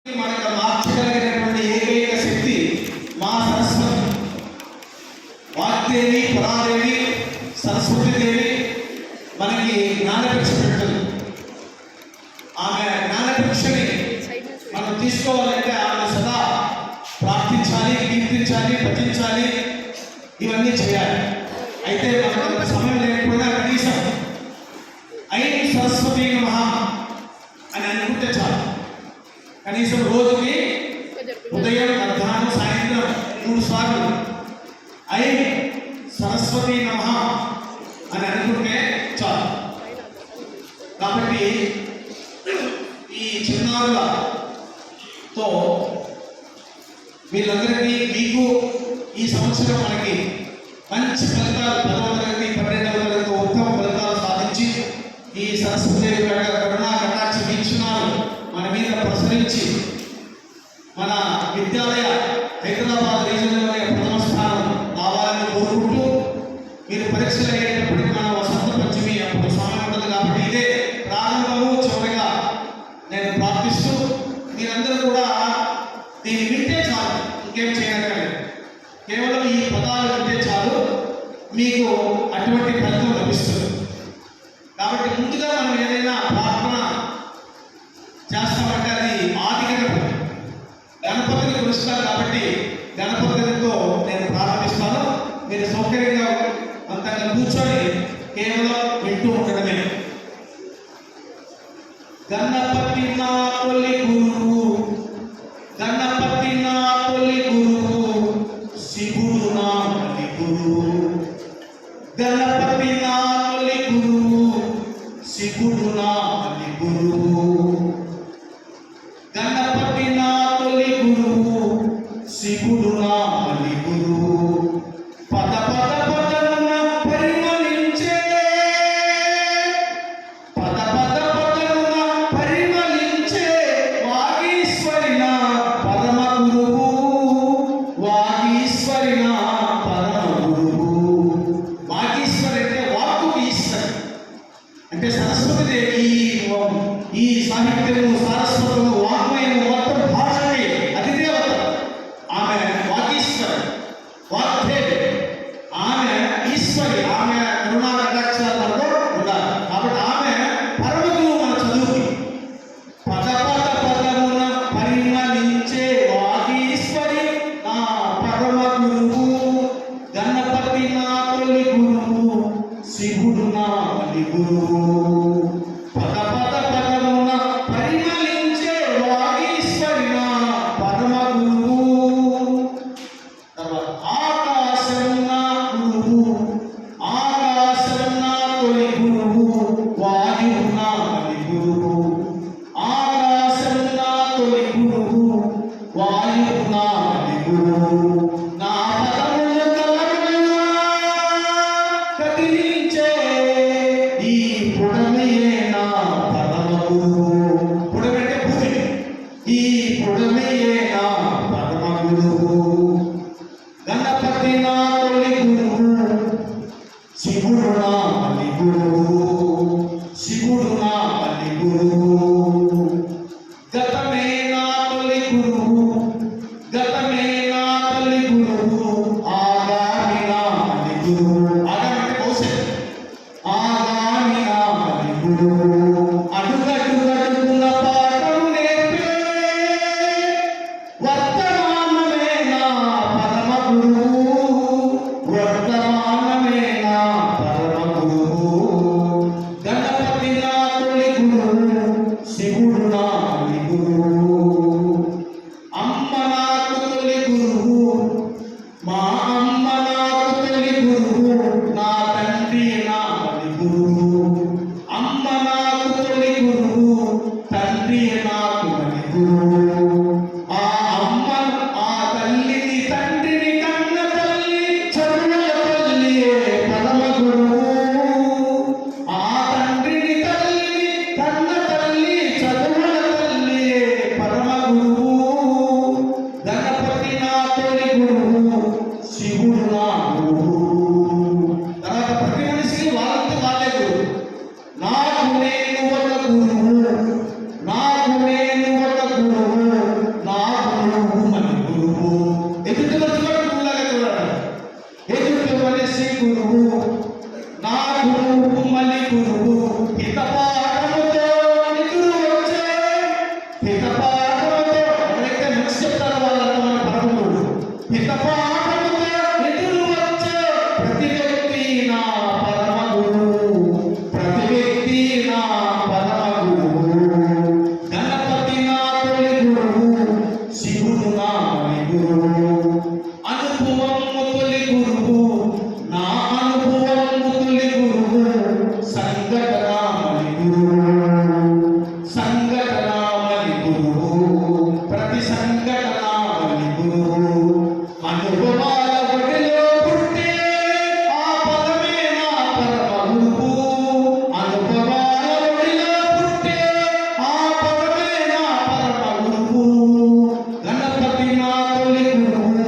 మనకు మార్చగలిగినటువంటి ఏకైక శక్తి మా సరస్వతి. వాగ్దేవి, పరాదేవి, సరస్వతి దేవి మనకి జ్ఞానభిక్ష పెడుతుంది. ఆమె జ్ఞానభిక్షని మనం తీసుకోవాలంటే ఆమె సదా ప్రార్థించాలి, కీర్తించాలి, భజించాలి, ఇవన్నీ చేయాలి. అయితే మనకు సమయం లేకపోయినా కనీసం ఐం సరస్వతి నమః అని అనుకుంటే చాలు. కనీసం రోజుకి ఉదయం, మధ్యాహ్నం, సాయంత్రం 3 సార్లు ఐం సరస్వతి నమః అని అనుకుంటే చాలు. కాబట్టి ఈ చిన్నారులతో వీళ్ళందరికీ మీకు ఈ సంవత్సరం మనకి మంచి ఫలితాలు, 10వ తరగతి 12వ తరగతి ఉత్తమ ఫలితాలు సాధించి ఈ సరస్వతి కరుణా కటాక్ష వీక్షణాలు మన మీద ప్రసరించి మన విద్యాలయ హైదరాబాద్ రీజన్లోనే ప్రథమ స్థానం రావాలని కోరుకుంటూ, మీరు పరీక్షలు అయ్యేటప్పటికి మన వసంత పంచమి అప్పుడు సమయం ఉంటుంది కాబట్టి ఇదే ప్రారంభము చివరిగా నేను ప్రార్థిస్తూ, మీరందరూ కూడా దీన్ని వింటే చాలు, ఇంకేం చేయగలరు. కేవలం ఈ పదాలు వింటే చాలు, మీకు అటువంటి ఫలితం లభిస్తుంది. కాబట్టి ముందుగా మనం ఏదైనా ప్రార్థన చేస్తామంటే అది ఆది గణపతి, గణపతిని కొలుస్తారు. కాబట్టి గణపతితో నేను ప్రారంభిస్తాను. మీరు సౌకర్యంగా అంతగా కూర్చొని కేవలం వింటూ ఉండడమే. గణపతి నా తొలి గురువు, గణపతి నా తొలి గురువు, శివుడు నా తొలి గురువు. గణపతి నా తొలి గురువు, శివుడు నా తొలి గురువు. గణపతి నా తొలి గురువు, శివుడు నా తొలి గురువు. పద పద పదమున పరిమళించే, పద పద పదమున పరిమళించే వాగీశ్వరి నా పరమ గురువు, వాగీశ్వరి నా పరమ గురువు. వాగీశ్వరి అంటే వాక్కుకి ఈశ్వరి అంటే సరస్వతి దేవి. ఈ సాహిత్యము, సారస్వతము, వాగ్మయము మొత్తం భాషకి అధిదేవత ఆమె. వాగీశ్వరి, వాగ్దేవి, ఆమె ఈశ్వరి, ఆమె కరుణా కటాక్షాలతో ఉండాలి. కాబట్టి ఆమె పరమగురు మన చదువుకి. పద పద పదమున పరిమళించే వాగీశ్వరి నా పరమ గురువు. గణపతి నా తొలి గురువు, శివుడు నా తొలి గురువు. పద పద పదమున పరిమళించే వాగీశ్వరి నా పరమ గురువు. తర్వాత ఆకాశం నా గురువు, ఆకాశం నా తొలి గురువు, వాయువు నా తొలి గురువు. ఆకాశం నా తొలి గురువు, వాయువు నా తొలి గురువు. నా పదముల కలగలుగా కదిలించే ఈ పుడమియే నా పరమ గురువు. పుడమంటే భూమి. ఈ పుడమియే నా పరమ గురువు. గణపతి నా తొలి గురువు, శివుడు నా తొలి గురువు, శివుడు నా తొలి గురువు. గతమే నా తొలి గురువు, గతమే నా తొలి గురువు, ఆగామి నా తొలి గురువు. ఆగామి అంటే భవిష్యత్తు. ఆగామి నా తొలి గురువు. అడుగడుగడుగున పాఠం నేర్పే వర్తమానమే నా పరమ గురువు, వర్తమానమే నా పరమ గురువు. గణపతి నా తొలి గురువు, శివుడు నా తొలి గురువు. అమ్మ నాకు తొలి గురువు, మా అమ్మ నాకు తొలి గురువు, నా తండ్రి నా తొలి గురువు. అమ్మ నాకు తొలి గురువు, తండ్రి నాకు తొలి గురువు. ఆ అమ్మ, ఆ తల్లిని తండ్రిని కన్న తల్లి, చదువుల తల్లియే పరమ గురువు. ఆ తండ్రిని తల్లిని కన్న తల్లి, చదువుల తల్లియే పరమ గురువు. గణపతి నా తొలి గురువు, శివుడు నా గురువు. తర్వాత ప్రతి మనిషికి వాళ్ళంతా వాళ్ళే గురువు. నాకు నేను ఒక గురువు, నాకు నేను ఒక గురువు, చెప్తారు వాళ్ళంతా మన పరమగురువులు. హితపాఠముగా ఎదురు వచ్చే ప్రతి వ్యక్తి నా పరమగురువు, ప్రతి వ్యక్తి నా పరమగురువు. గణపతి నా తొలి గురువు, శివుడు నా మణి గురువు. అనుభవము తొలి గురువు, నా అనుభవము తొలి గురువు. సంఘటన మణి గురువు, సంఘటన మణి గురువు. ప్రతి సంఘటన మణి గురువు. అనుభవాల ఒడిలో పుట్టే ఆ పదమే నా పరమ గురువు. అనుభవాల ఒడిలో పుట్టే ఆ పదమే నా పరమ గురువు. గణపతి నా తొలి గురువు,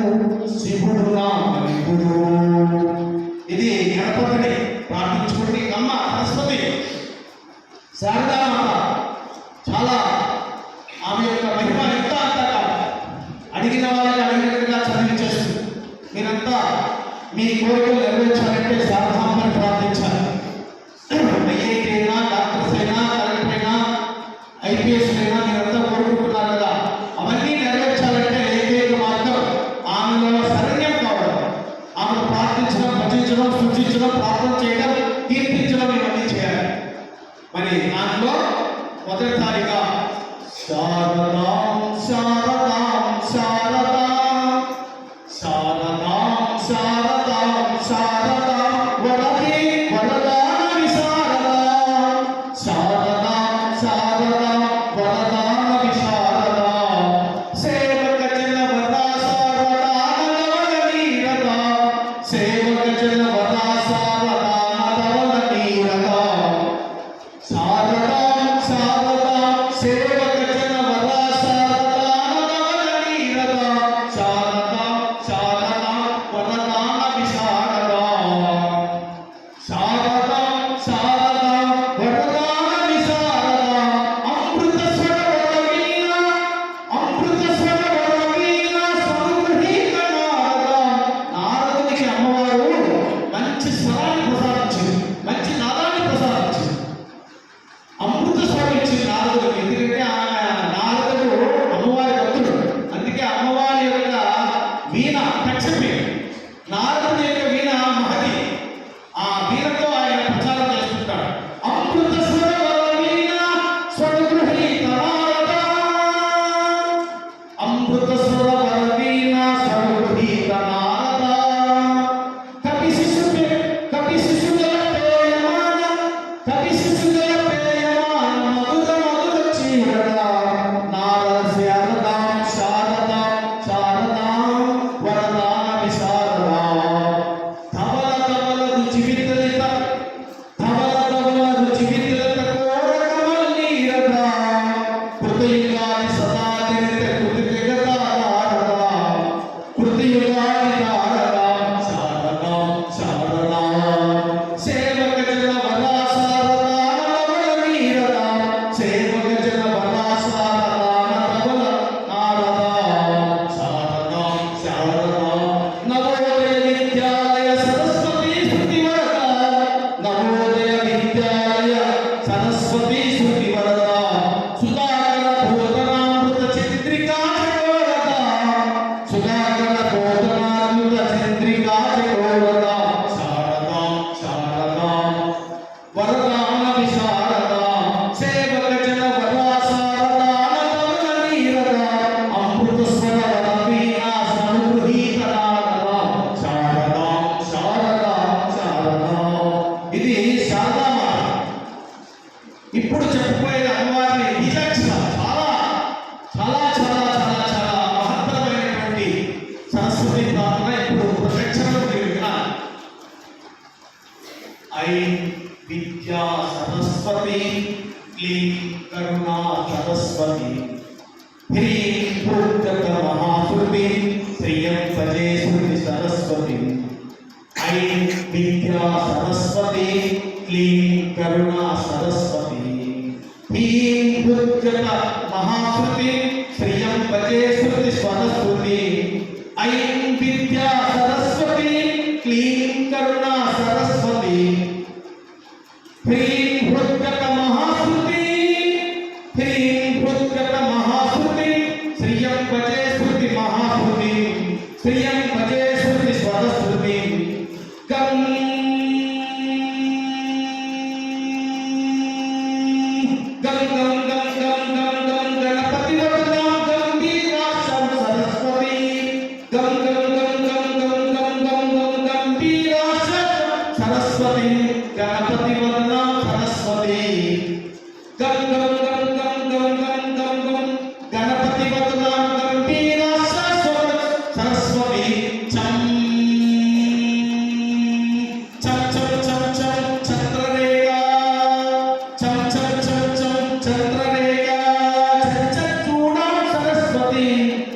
శివుడు నా మణి గురువు. ఇది గణపతిని ప్రార్థించుకుంటే అమ్మ సరస్వతి శారదామాత చాలా ఆమె యొక్క మహిమ ఎంత అంత కాదు. అడిగిన వాళ్ళకి అడిగినట్టుగా చదివించేస్తుంది. మీరంతా మీ కోరికలు నెరవేర్చాలంటే శారదామ్మని ప్రార్థించాలి. ఐఐటి అయినా, డాక్టర్స్ అయినా, కలెక్టర్ అయినా, ఐపీఎస్ అయినా మీరంతా కోరుకుంటున్నారు కదా. అవన్నీ నెరవేర్చాలంటే ఏకైక మార్గం ఆమెలో శరణ్యం కావడం. ఆమెను ప్రార్థించడం, భజించడం, సూచించడం, ప్రార్థన చేయడం, కీర్తించడం ఇవన్నీ చేయాలి. మరి దాంట్లో మొదటిసారిగా శారదాం శారదాం శారదాం శారదాం శారదాం శారదాం వరదే వరదానవి శారదాం శారదాం శారదాం వరదానవి శారదాం సేవక జన వరదా శారదానవల నీరదా సేవక జన వరదా శారదానవల నీరదా శారదాం శారదాం సేవక జన వరదా శారదానవల నీరదా శారదాం శారదాం వరదానవి శారదాం శారదాం శారదాం వరదానవి శారదాం అమృత స్వర వరవీణ అమృత స్వర వరవీణ సముద్రీక నారదా. నారదునికి అమ్మవారు మంచి స్వరాన్ని ప్రసాదించింది, మంచి నాదాన్ని ప్రసాదించింది. అమృత స్వరం ఇచ్చింది నారదుడికి. ఎందుకంటే ఆమె నారదుడు అమ్మవారి భక్తుడు. అందుకే అమ్మవారి యొక్క వీణ కక్షపి, నారదుడి యొక్క వీణ మహతి. ఆ వీణతో ఆయన ప్రచారం చేసుకుంటాడు. అమృత స్వర వరవీణ స్వగృహీత నారదా అమృత స్వర వరవీణ స్వగృహీత నారదా కపి శిశుగల పేయమాన కపి శిశుగల పేయమాన మధుర మధుర చీరద నారద శారదాం శారదాం శారదాం వరదానవి శారదాం ధవల ధవల రుచి వితలిత ధవల ధవల రుచి వితలిత కోరకమల్లీరద కృతయుగాది సదా జనిత కృతిగత నారద కృతియుగాది నారద శారదాం శారదాం సేవక జన వరదా శారదానవల నీరద సేవక జన వరదా శారదానవల నారద శారదాం శారదాం నవోదయ విద్యాలయ సరస్వతి శృతి వరద నవోదయ విద్యాలయ సరస్వతి శృతి వరద సుధాకర బోధనామృత చంద్రికా చకోరద సుధాకర బోధనామృత చంద్రికా చకోరద శారదాం శారదాం వరదానవి శారదాం సేవక జన వరదా శారదానవల నీరద అమృత స్వర వరవీణ సముద్రీక నారద శారదాం శారదాం శారదాం. ఇది శారదామాత. ఇప్పుడు చెప్పుకోయేది అమ్మవారిని బీజాక్షర. చాలా చాలా చాలా చాలా చాలా మహత్తరమైనటువంటి సరస్వతి ప్రార్థన. ఇప్పుడు ప్రదక్షిణలో మీరు వినాలి. ఐం విద్యా సరస్వతి క్లీం కరుణా సరస్వతి హ్రీం భూతక మహాశృతి శ్రియం భజే శృతి సరస్వతి. ఐం విద్యా సరస్వతి క్లీం కరుణా సరస్వతి హ్రీం భూతక మహాశృతి శ్రియం భజే శృతి సరస్వతి. ఐం విద్యా సరస్వతి క్లీం కరుణా సరస్వతి హ్రీం భూతక మహాశృతి హ్రీం భూతక మహాశృతి శ్రియం భజే శృతి శ్రియం భజే శృతి స్వరస్మృతి గం గం గం గం గం గం గం గణపతి వదనాం గంభీరాక్షం సరస్వతి గం గం గం గం గం గం గం గం గంభీరాక్షం సరస్వతి గణపతి వదనాం సరస్వతి గం గం గం గం గం గం గం గం గణపతి వదనాం గంభీరాక్షం సరస్వతి చం చం చం చం చం చంద్రరేఖ చం చం చం చం చంద్రరేఖ చంచూడాం సరస్వతి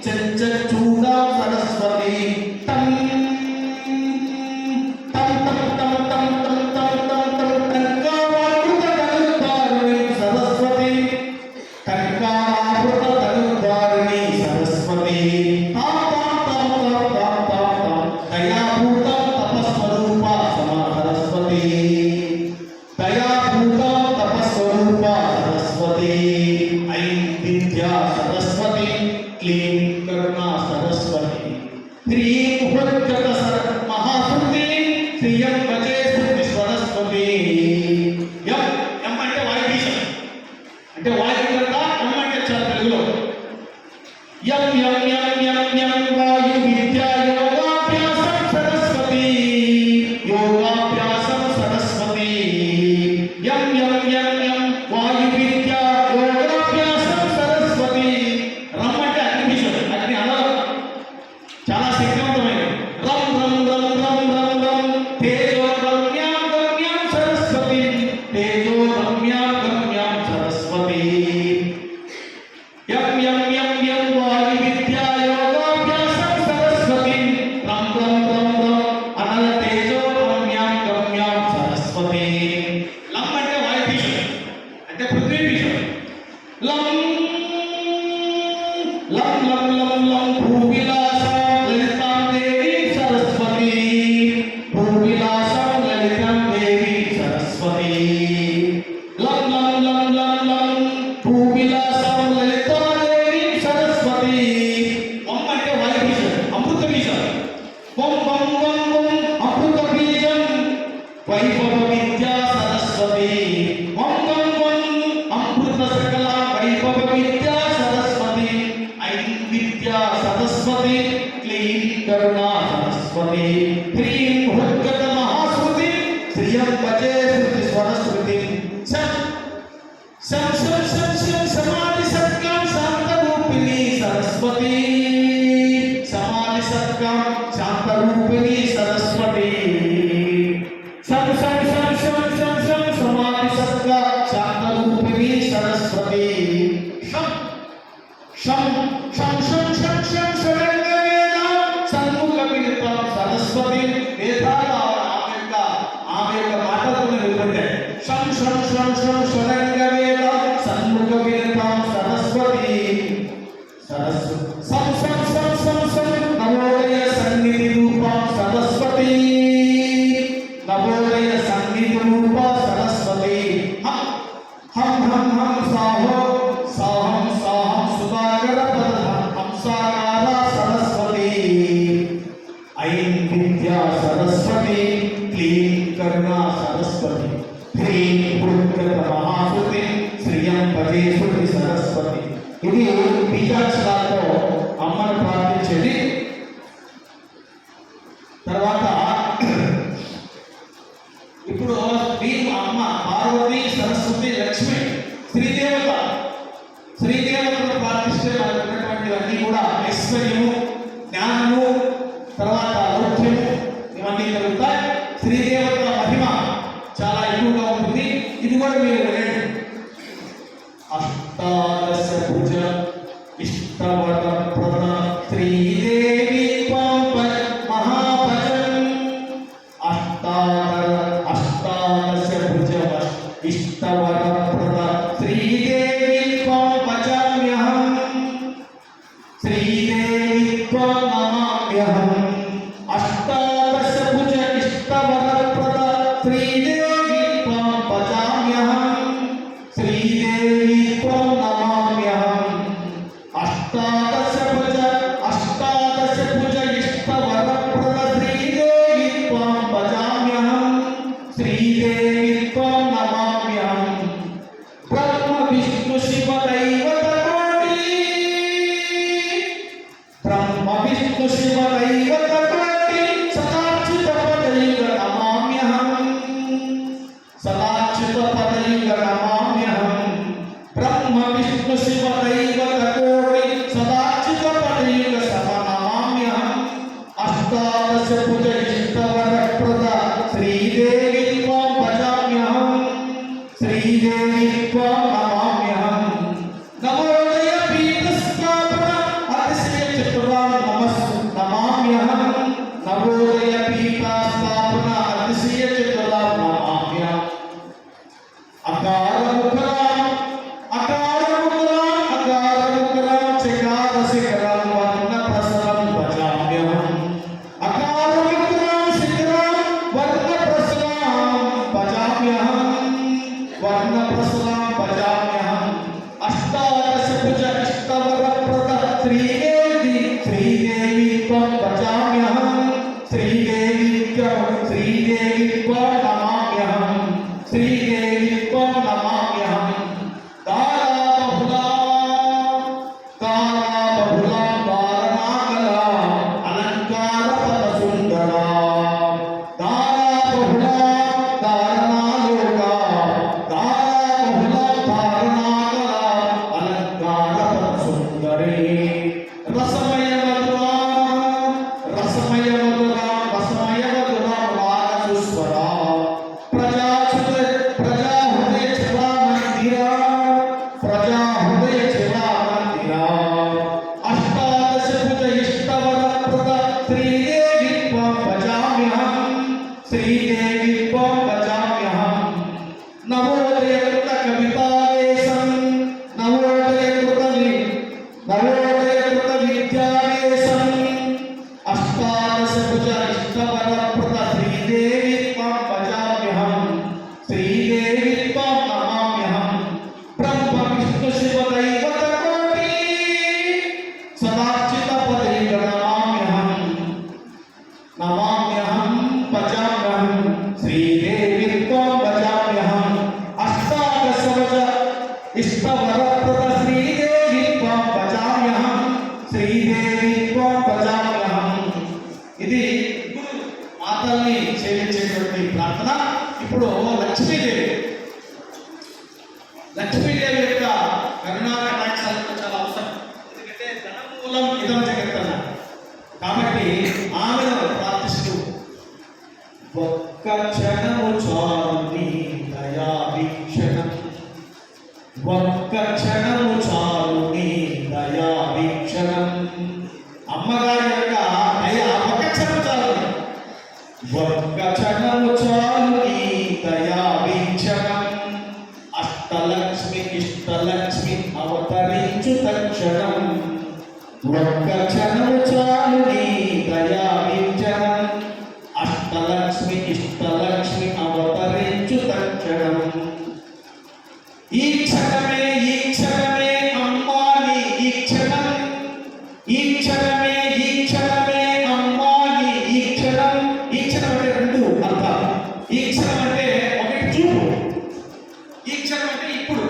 చంచూడాం సరస్వతి తం తం తం తం తం తం తం తం తం టంకావామృత ధనుర్ధారిణి సరస్వతి టంకావామృత ధనుర్ధారిణి సరస్వతి తాం తాం తాం తాం తాం తాం తాం దయాభూత తపస్వరూప సమా సరస్వతి దయాభూత తపస్వరూప సరస్వతి ఐం విద్యా సరస్వతి క్లీం కరుణా సరస్వతి హ్రీం హృద్గత మహాశృతి శ్రియం భజే శృతి సరస్వతి యం యం అంటే వాయుబీజం అంటే వాయువులంతా యం అంటే చాలా తెలుగులో యం యం యం యం యం వాయు విద్యా యోగాభ్యాసం సరస్వతి యోగాభ్యాసం సరస్వతి యం యం యం యం వాయు విద్యా యోగాభ్యాసం సరస్వతి రమ్ అంటే అగ్నిబీజం అగ్ని అలలు చాలా శక్తివంతమైనది రం రం రం రం రం రం తేజో రమ్యాం గమ్యాం సరస్వతి తేజో రమ్యాం గమ్యాం సరస్వతి యం యం యం యం వాయు విద్యా యోగాభ్యాసం సరస్వతి రం రం రం రం అనల తేజో రమ్యాం గమ్యాం సరస్వతి లం అంటే వాయుబీజం అంటే పృథ్వీ బీజం లం లం లం లం లం భూవిలాసం లలితాం దేవి సరస్వతి భూవిలాసం లలితాం దేవి సరస్వతి లం లం లం లం లం భూవిలాసం లలితాం దేవి సరస్వతి వం అంటే వాయుబీజం అమృత బీజం వం వం వం వం అమృత బీజం వైభవ విద్యా సరస్వతి వం వం వం అమృత సకల వైభవ విద్యా సరస్వతి ఐం విద్యా సరస్వతి క్లీం కరుణా సరస్వతి హ్రీం హృద్గత మహాశృతి శ్రియం భజే శృతి స్వరస్మృతి సం సం సం సం సం సమాధి సత్కం శాంతరూపిణి సరస్వతి సమాధి సత్కం శాంతరూపిణి సరస్వతి సం సం సం సం సం సం సమాధి సత్క శాంతరూపిణి సరస్వతి షం షం షం షం షం షం షడంగవేద సన్ముఖ వినితం సరస్వతి వేదాల ఆమె యొక్క మాటలతో నిలబడ్డాయి షం షం షం షం షడంగవేద సన్ముఖ వినితం సరస్వతి సరస్వతి సం సం సం సం సం నవోదయ సన్నిధి రూపం సరస్వతి నవోదయ సన్నిధి రూప సరస్వతి హం హం హం హం సాహో సాహం సాహం సుధాకర పదం హంసాకార సరస్వతి ఐం విద్యా సరస్వతి క్లీం కరుణా సరస్వతి హ్రీం హృద్గత మహాశృతి శ్రియం భజే శృతి సరస్వతి ఇది బీజాక్షరాలతో అమ్మను ప్రార్థించేది. తర్వాత ఇప్పుడు వీరు అమ్మ పార్వతి సరస్వతి లక్ష్మి శ్రీదేవతను ప్రార్థిస్తే మనకు ఉన్నటువంటివన్నీ కూడా ఐశ్వర్యము జ్ఞానము తర్వాత లౌక్యము ఇవన్నీ కలుగుతాయి. శ్రీదేవతల మహిమ చాలా ఎక్కువగా ఉంటుంది. ఇది కూడా మీరు వినండి. అష్టాదశ భుజ ఇష్టవర ప్రద శ్రీదేవి మహాభజం అష్టాదశ భుజ ఇష్టవర ప్రద శ్రీదేవి భజామ్యహం శ్రీదేవి నమామ్యహం అష్టాదశ భుజ ఇష్టవర ప్రద శ్రీదేవి భజామ్యహం శ్రీదేవి నమామ్యహం అష్టాదశ భుజ ఇష్టవర శ్రీదేవి శ్రీదేవి త్వం భజామ్యహం శ్రీదేవి శ్రీదేవి త్వం నమామ్యహం శ్రీదేవి త్వం నమామ్యహం తారాబహులా వారణాకలా అలంకార సుందరా తారాబహులా ధారణాలోకా తారాబహులా ధారణాకలా అలంకార సుందరీ రసమయ మధురా రసమయ మధురా రసమయ మధురా వారసుస్వరా ప్రజా హృదయ చిరా మందిరా ప్రజా హృదయ చిరా మందిరా అష్టాదశ భుజ ఇష్టవర ప్రద శ్రీదేవి త్వం భజామ్యహం శ్రీదేవి త్వం భజామ్యహం నవోదయ కృత కవితావేశం నవోదయ కృత విద్యావేశం అష్టాదశ భుజ ఇష్టవర ప్రద శ్రీదేవి త్వం భజామ్యహం శ్రీదేవి త్వం నమామ్యహం బ్రహ్మ విష్ణు శివ దైవత కోటి సదార్చిత పదైక నమామ్యహం భజామ్యహం శ్రీదేవి త్వం భజామ్యహం అష్టాదశ భుజ ఇష్టవర ప్రద శ్రీదేవి త్వం భజామ్యహం శ్రీదేవి త్వం భజామ్యహం. ఇది గురు మాతల్ని సేవించేటువంటి ప్రార్థన. ఇప్పుడు లక్ష్మీదేవి లక్ష్మీదేవి యొక్క కరుణా కటాక్షాలకు చాలా అవసరం. ఎందుకంటే ధనమూలం ఇదం జగత్ అన్నారు కాబట్టి ఆమెను ప్రార్థిస్తూ ఒక్క క్షణము చాలు నీ దయా వీక్షణం ఒక్క క్షణము చాలు నీ దయా వీక్షణం. అమ్మగారి యొక్క దయ ఒక్క క్షణం చాలు ఒక్క క్షణము చాలు నీ దయా వీక్షణం. అష్టలక్ష్మి ఇష్టలక్ష్మి అవతరించు తక్షణం ఒక్క క్షణము చాలు నీ దయా వీక్షణం. అష్టలక్ష్మి ఇష్టలక్ష్మి అవతరించు తక్షణం. ఈ క్షణమే అమ్మా నీ ఈ క్షణం ఈ క్షణమే అమ్మా నీ ఈ క్షణం. ఈ క్షణం అంటే రెండు అర్థాలు. ఈ క్షణం అంటే ఒకటి చూపు, ఈ క్షణం అంటే ఇప్పుడు.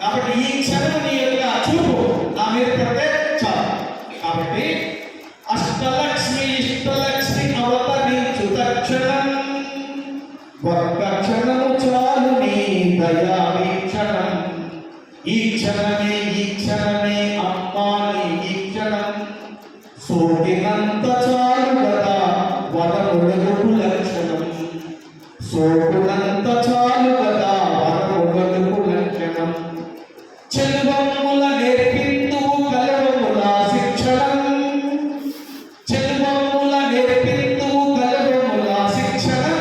కాబట్టి ఈ క్షణం నీ యొక్క చూపు నా మీద పడితే చాలు. కాబట్టి అష్టలక్ష్మి ఇష్టలక్ష్మి అవతరించు తక్షణం ఒక్క క్షణము చాలు నీ దయా వీక్షణం. ఈ క్షణమే అమ్మా నీ ఈ క్షణం. సోకినంత చాలు కదా వరములకు లక్షణం. సోకునంత చాలు కదా వరములకు లక్షణం. చెల్వముల నేర్పిందు కలవముల శిక్షణం. చెల్వముల నేర్పిందు కలవముల శిక్షణం.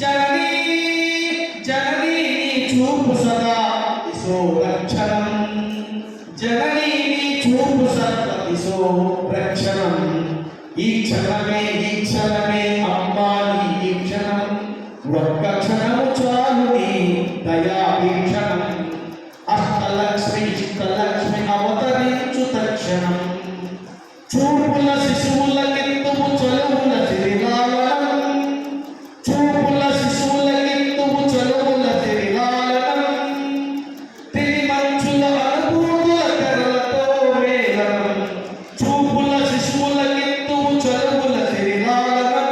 జననీ జననీ నీ చూపు సదా దిశో రక్షణం. జననీ నీ చూపు సదా దిశో రక్షణం. ఈ క్షణమే అమ్మా నీ ఈ క్షణం. ఒక్క క్షణము చాలు నీ దయా వీక్షణం. అష్టలక్ష్మి ఇష్టలక్ష్మి అవతరించు తక్షణం. చూపుల శిశువుల కిందుము చలువుల సిరిలాలనం. చూపుల శిశువుల కిందుము చలువుల సిరిలాలనం. తిరిమంచుల అనుభూతుల తెరలతో మేళనం. చూపుల శిశువుల కిందుము చలువుల సిరిలాలనం.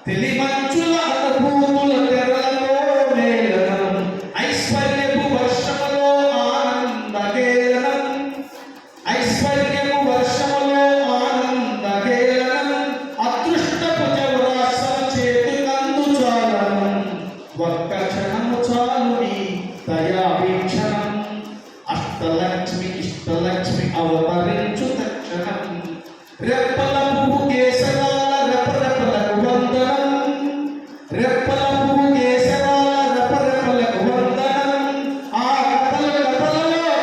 తెలిమంచుల అనుభూతుల తెరలతో మేళనం. ఐశ్వర్యపు వర్షములో ఆనందగేళనం. ఐశ్వర్యపు వర్షములో ఆనందగేళనం. అదృష్టపు జవరాశం చేతుకందు చాలనం. ఒక్క క్షణము చాలు నీ దయా వీక్షణం. అష్టలక్ష్మి ఇష్టలక్ష్మి అవతరించు తక్షణం. రెప్పల పువ్వు కేశవాల రెపరెపలకు వందనం. రెప్పల పువ్వు కేశవాల రెపరెపలకు వందనం. ఆ కథలలో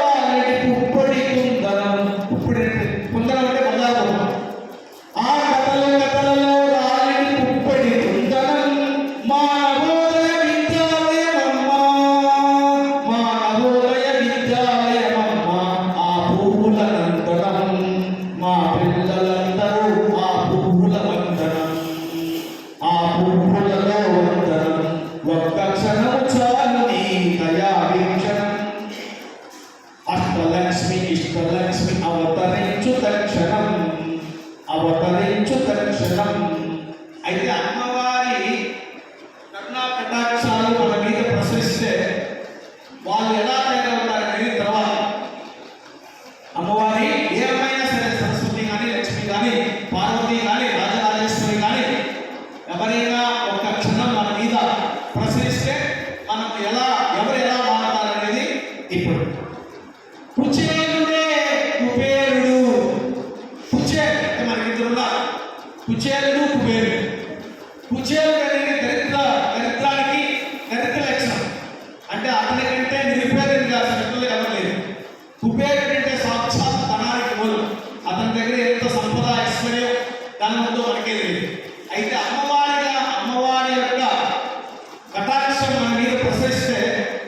వాలిడి పుప్పొడి కుందనం. పుప్పొడి కుందనం అంటే మదాపం. ఆ కథలలో రాలిడి పుప్పొడి కుందనం. మానవోదయ విద్యాలయమమ్మా మానవోదయ విద్యాలయమమ్మా. ఆ పువ్వులనంత దర్శనం. అయితే అమ్మవారి కరుణా కటాక్షాలు మన మీద ప్రసరిస్తే వాళ్ళు ఎలా తయారవుతారనేది తర్వాత. అమ్మవారి ఏమైనా సరే, సరస్వతి కానీ, లక్ష్మి కానీ, పార్వతి కానీ, రాజరాజేశ్వరి కానీ, ఎవరైనా ఒక క్షణం మన మీద ప్రసరిస్తే మనం ఎవరు ఎలా మారతారనేది ఇప్పుడు. కుచేలుడే కుబేరుడు. కుచేలు అంటే మనకి ఇద్దరు ఉన్నారు, కుచేలుడు కుబేరుడు. కుచేలుడు అనేది దరిద్రానికి దరిద్ర లక్షణం. అంటే అతని కంటే నిరుపేదలు కాదు, శక్తులు ఎవరు లేదు. కుబేరుడు అంటే సాక్షాత్ ధనానికి మూలం. అతని దగ్గర ఎంత సంపద ఐశ్వర్యం దాని ముందు మనకే లేదు. అయితే అమ్మవారి యొక్క కటాక్షం మన మీద ప్రసరిస్తే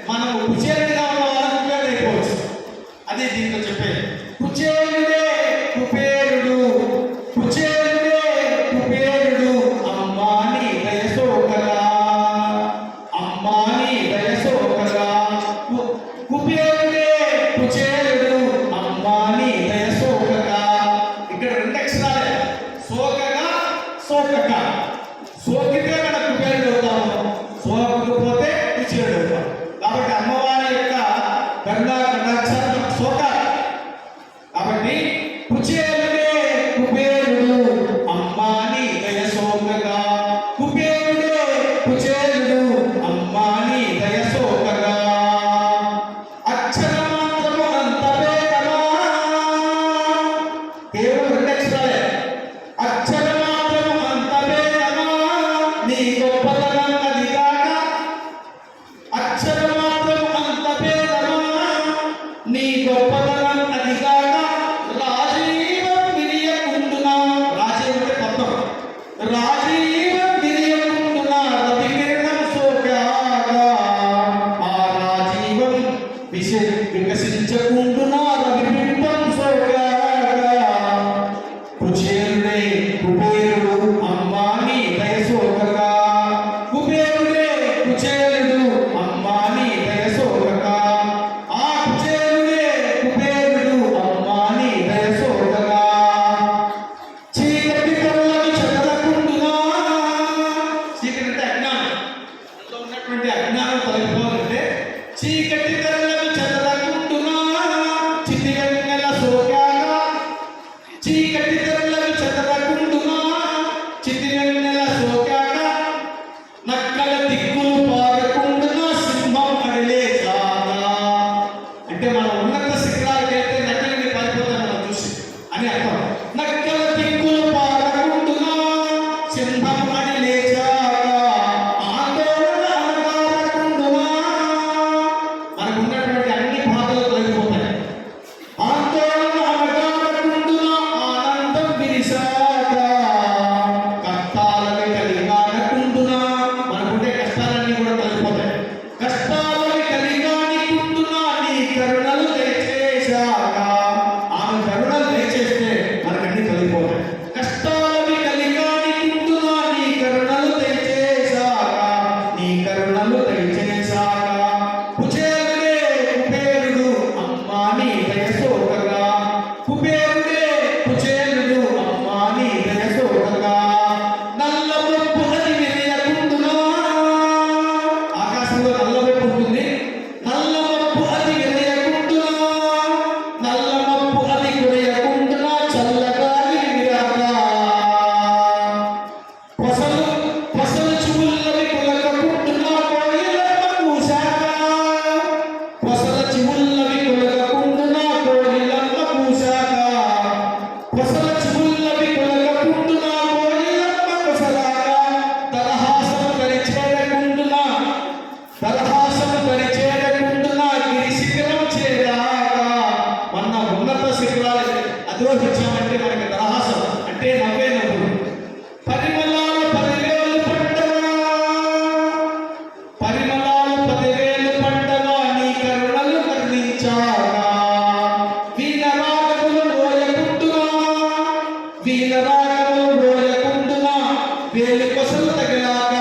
మనం కుచేలుడిగా ఉన్నవారు కుబేరుడు అయిపోవచ్చు. అదే దీంతో చెప్పేది. కుచేలుడే కుబేరుడు, కుచేలుడే కుబేరుడు, అమ్మాని దయసోకగా, అమ్మాని దయసోకగా. కుబేరుడే కుచేలుడు, అమ్మాని దయసోకగా. ఇక్కడ రెండు అక్షరాలే, సోకగా సోకక. సోకితే మన కుబేరుడు అవుతాము, సోకకపోతే కుచేలుడు అవుతాం. కాబట్టి అమ్మవారి యొక్క కరుణా కటాక్షాలు సోకాలి. కాబట్టి కుచేలుడే కుబేరుడు, అమ్మాని దయసోకగా. కుబేరుడే కుచేలుడు, అమ్మాని దయసోకగా. అక్షరమాత్రము అంత వేగమా. కేవలం రెండు అక్షరాలే. అక్షరమాత్రము అంత వేగమా, నీ గొప్పతనం అది కాక. అక్షరమాత్రము అంత వేగమా, నీ గొప్పతనం అది కాక. రాజీవం విరియకుండునా. రాజీవం అంటే పద్మం. రాజీవం విరియకుండునా, రవి కిరణం సోకాగా. ఆ రాజీవం వికసించకుండునా, రవి బింబం సోకాగా. కుచేలుడే కుబేరుడు, అమ్మాని దయసోకగా. కుబేరుడే కుచేలుడు, అమ్మాని దయసోకగా. ఆ కుచేలుడే కుబేరుడు, అమ్మాని దయసోకగా. చీకటి కళ్ళను చెదరకుండునా. చీకటి అంటే అజ్ఞానం. అందులో ఉన్నటువంటి అజ్ఞానం తొలగిపోవాలంటే చీకటి కళ్ళను చెదరకుండునా, చితివెన్నెల సోకాగా. చీకటి తెరలను చెదరకుండునా, చితివెన్నెల సోకాగా. నక్కల దిక్కులు పారకుండునా, సింహం అడిలేసాగా. అంటే మనం ఉన్నత శిఖరాలకు వెళ్తే నక్కలని పారిపోతాం మనం చూసి అని అర్థం. నక్కల దిక్కులు పారకుండునా, సింహం అడిలేసాగా. ఆందోళన అనగారకుండునా. మనకు ఉన్నటువంటి అన్ని బాధలు తొలగిపోతాయి. ఆందోళన అనగారకుండునా, ఆనందం విరిసాక. కష్టాలని కలిగానకుండునా. మనకుంటే కష్టాలన్నీ కూడా తొలగిపోతాయి. కష్టాలని కలిగానికుండునా, నీ కరుణలు దయచేశాక. ఆమె కరుణలు దయచేస్తే మనకన్నీ తొలగిపోతాయి. కష్టాలని కలిగానికుండునా, నీ కరుణలు దయచేశాక. నీ కరుణలు దయచేశాక. కుచేలుడే కుబేరుడు, అమ్మాని దయసోకగా. కుబేరుడే కుచేలుడు, అమ్మాని దయసోకగా. నల్ల మబ్బు అది విరియకుండునా. ఆకాశంలో నల్ల మబ్బు ఉంటుంది. నల్ల మబ్బు అది విరియకుండునా, నల్ల మబ్బు అది కురియకుండునా, చల్లగాలి విరగా. పొసలు చివుల్లవి కులకకుండునా, కోయిలమ్మ కూశాక. పొసల చివుల్లవి కులకకుండునా, కోయిలమ్మ కూశాక. పొసల చివుల్లవి కులకకుండునా, కోయిలమ్మ కుశలాక. తలహాసము పరిచేరకుండునా, తలహాసము పరిచేరకుండునా, గిరి శిఖరం చేరాక. మన ఉన్నత శిఖరాలు అధిరోహించామంటే మనకి తలహాసం అంటే నవ్వే నవ్వులు. పరిమళాలు 10,000 పంటవా, పరిమళాలు 10,000 పంటవా, నీ కరుణలు కరుణించాక. వీణరాగములు రోయకుండునా, వీణరాగములు రోయకుండునా, వేలు కొసలు తగిలాక.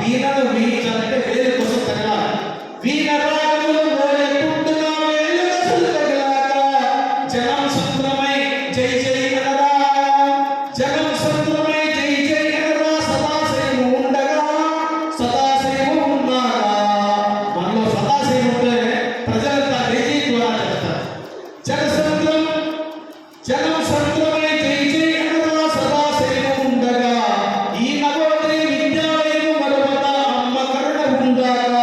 వీణను వీచంటే వేలు కొసలు తగిలాక. వీణరాగములు రోయకుండునా, వేలు కొసలు తగిలాక. జనం సంద్రమై జై జై అనరా, జనం సంద్రమై జై సంద్రమై జై జై అనగా సదా శైవం ఉండగా ఈ నవోదయ విద్యాలయము మరొక అమ్మ కరుణ ఉందాక.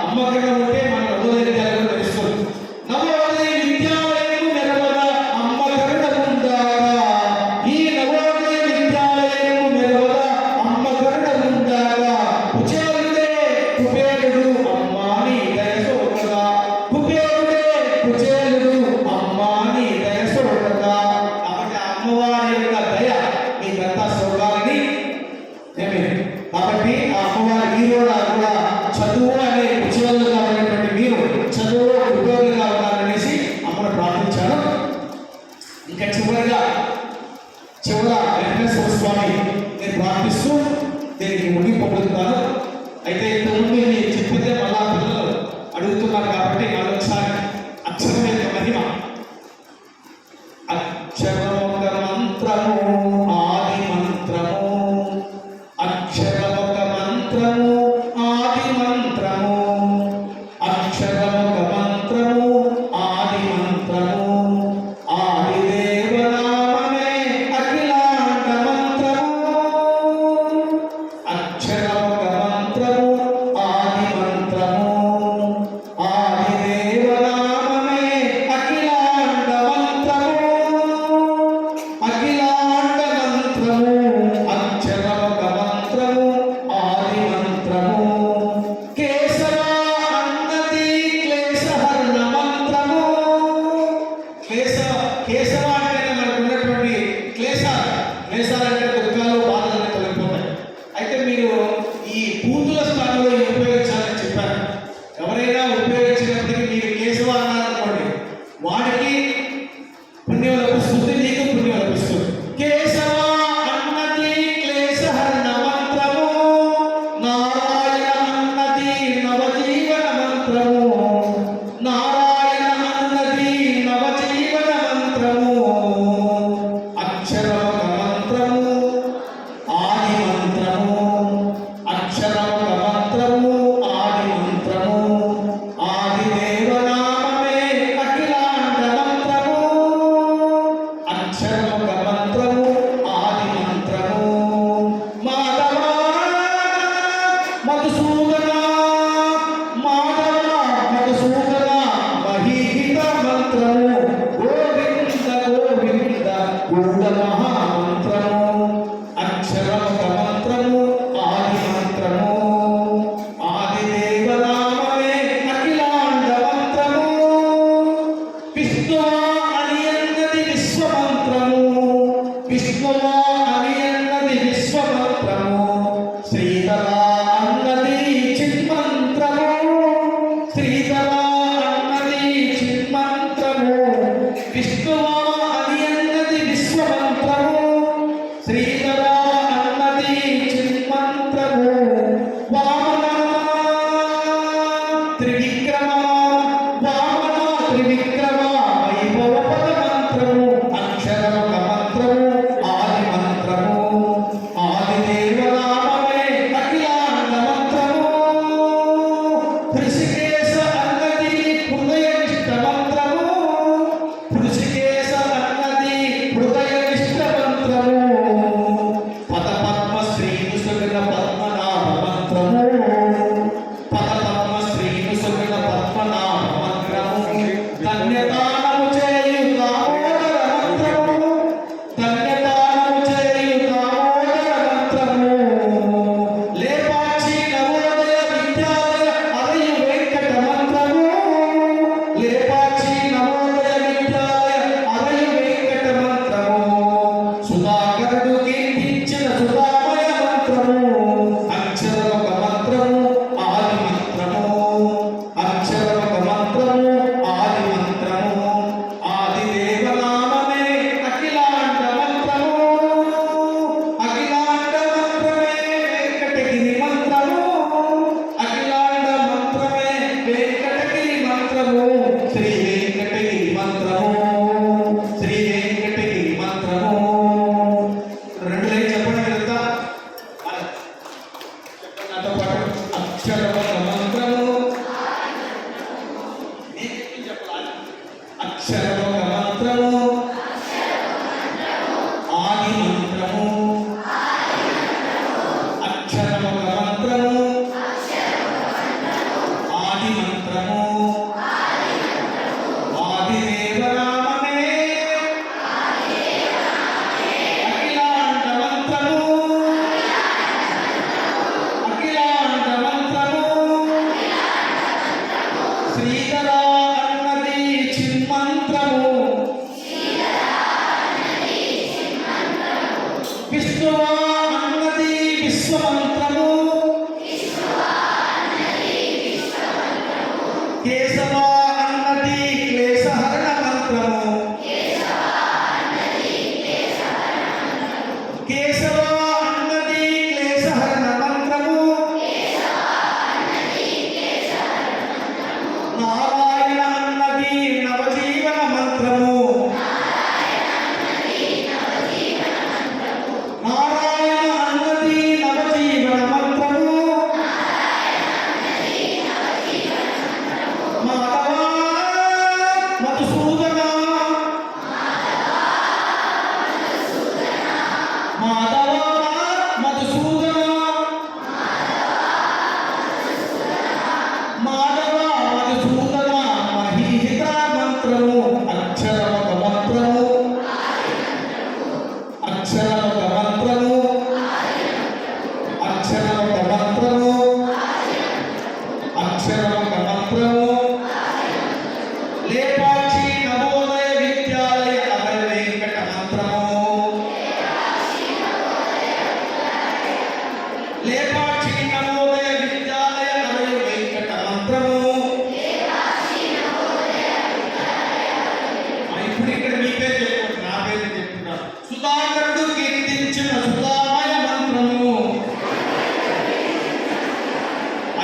అమ్మ కరుణ ఉంటే మన నవోదయ విద్యాలయం తెలుస్తుంది. నవోదయ విద్యాలయము మెరవగా అమ్మ కరుణ ఉందాక. ఈ నవోదయ విద్యాలయము మెరవగా అమ్మ కరుణ ఉందాక. కుచేలుడే కుబేరుడు అమ్మాని దయ చూడగా. కుబేరుడే కుచేలుడు అమ్మాని దయ చూడగా. కాబట్టి అమ్మవారి యొక్క దయ మీకంతా చూడాలని కాబట్టి ఆ అమ్మవారి మీరు కూడా చదువు అనే కుచేలుగా ఉన్నటువంటి మీరు చదువు కుబేరులుగా ఉండాలనేసి అమ్మను ప్రార్థించాను. ఇంకా చివరిగా వెంకటేశ్వర స్వామి నేను ప్రార్థిస్తూ దీనికి ముగింపు పొందుతాను. అయితే ఇంతకుముందు నేను చెప్పిందే మళ్ళా పిల్లలు అడుగుతున్నారు కాబట్టి మరొకసారి అక్షరం యొక్క మహిమ. అక్షరమొక మంత్రము ఆది మంత్రము. అక్షరమొక మంత్రము ఆది మంత్రము. అక్షరమొక మంత్రము ఆది మంత్రము. ఆది దేవనామమే అఖిలాండ మంత్రము. అక్షరమొక మంత్రము ఆది మంత్రము. ఆది దేవనామమే అఖిలాండ మంత్రము. అఖిలాండ మంత్రము. అక్షరమొక మంత్రము ఆది మంత్రము. కేశవ అన్నది క్లేశహరణ మంత్రము. కేశవ అంటే మనకు ఉన్నటువంటి క్లేశాలు అంటే దుఃఖాలు బాధలు తొలగిపోతాయి. అయితే మీరు ఈ పూతుల స్థానంలో ఇవి ఉపయోగించాలని చెప్పారు. ఎవరైనా ఉపయోగించినప్పటికీ మీరు కేశవ అన్నారనుకోండి, వాడికి పుణ్యం లభిస్తుంది, నీకు పుణ్యం లభిస్తుంది. కేశవ అన్నది క్లేశహరణ మంత్రము. నారాయణ అన్నది నవజీవన మంత్రము. నారాయణ అన్నది నవజీవన మంత్రము. అక్షరమొక మంత్రము ఆది మంత్రము. అక్షరమొక మంత్రము ఆది మంత్రము. ఆది దేవనామమే అఖిలాండ మంత్రము. అక్షరమొక మంత్రము ఆది మంత్రము. మాధవ మధుసూదన మాధవ మధుసూదన మహీహిత మంత్రము. గోవింద గోవింద గూఢ మహామంత్రము. అక్షరమొక మంత్రము ఆది మంత్రము. ఆది దేవనామమే అఖిలాండ మంత్రము. విష్ణువా అని అన్నది విశ్వమంత్రము. విష్ణువా అని అన్నది విశ్వమంత్రము. శ్రీధర అన్నది చిన్మంత్రము. శ్రీధర అన్నది చిన్మంత్రము. విష్ణువా అని అన్నది విశ్వమంత్రము. శ్రీధర అన్నది చిన్మంత్రము. వామన త్రివిక్రమ వామన త్రివిక్రమ వైభవ పద మంత్రము. అక్షరమొక మంత్రము ఆది విష్ణువా అన్నది విశ్వమంత్రము, కేశవా అన్నది క్లేశహరణ మంత్రము, కేశవా అన్నది క్లేశహరణ మంత్రము, నారాయణ అన్నది నవజీవన మంత్రము, నారాయణ అన్నది నవజీవన మంత్రము, మాధవ మధుసూదన, మాధవ మధుసూదన, మాధవ మధుసూదన మహీహిత మంత్రము, అక్షరమొక మంత్రము, అక్షరమొక మంత్రము, అక్షరమొక మంత్రము, అక్షరమొక మంత్రము, లేపాక్షి నవోదయ విద్యాలయ అభయ వెంకట మంత్రము, లేపాక్షి నవోదయ విద్యాలయ అభయ వెంకట మంత్రము. ఇప్పుడు ఇక్కడ మీ పేరు చెప్పండి, నా పేరు చెప్తున్నారు. సుధాకరుడు కీర్తించిన సుధామయ మంత్రము,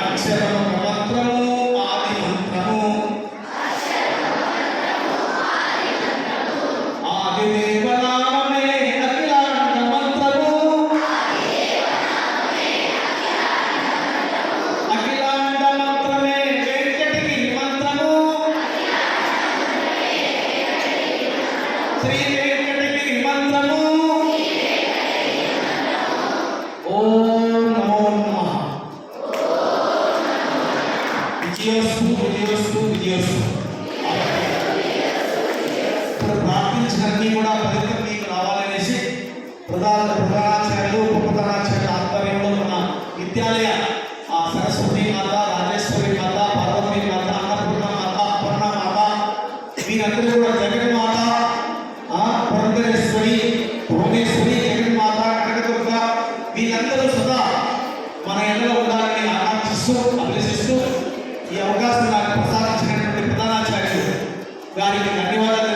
అక్షరమొక మంత్రము, ఆది మంత్రము, ఆదిదేవనామమే అఖిలాండ మంత్రము, అఖిలాండ మంత్రమే వెంకటగిరి మంత్రము, శ్రీ వెంకటగిరి మంత్రము. ఓం నమో నమః. విజయోస్తు విజయోస్తు విజయోస్తు. ఇప్పుడు ప్రార్థించినన్నీ కూడా ఫలితం మీకు రావాలనేసి ప్రధానాచార్యులు ఉపప్రధానాచార్యుల ఆధ్వర్యంలో ఉన్న విద్యాలయ ఆ సరస్వతి మాత, రాజేశ్వరి మాత, పార్వతీ మాత, అన్నపూర్ణ మాత, అపర్ణ మాత, వీరందరూ కూడా జగన్మాత, పురంధరేశ్వరి, భువనేశ్వరి, జగన్మాత, కనకదుర్గ, వీరందరూ సదా మన ఎండలో ఉండాలని ఆకాంక్షిస్తూ అభిలషిస్తూ ఈ అవకాశం నాకు ప్రసాదించినటువంటి ప్రధానాచార్యులు గారికి ధన్యవాదాలు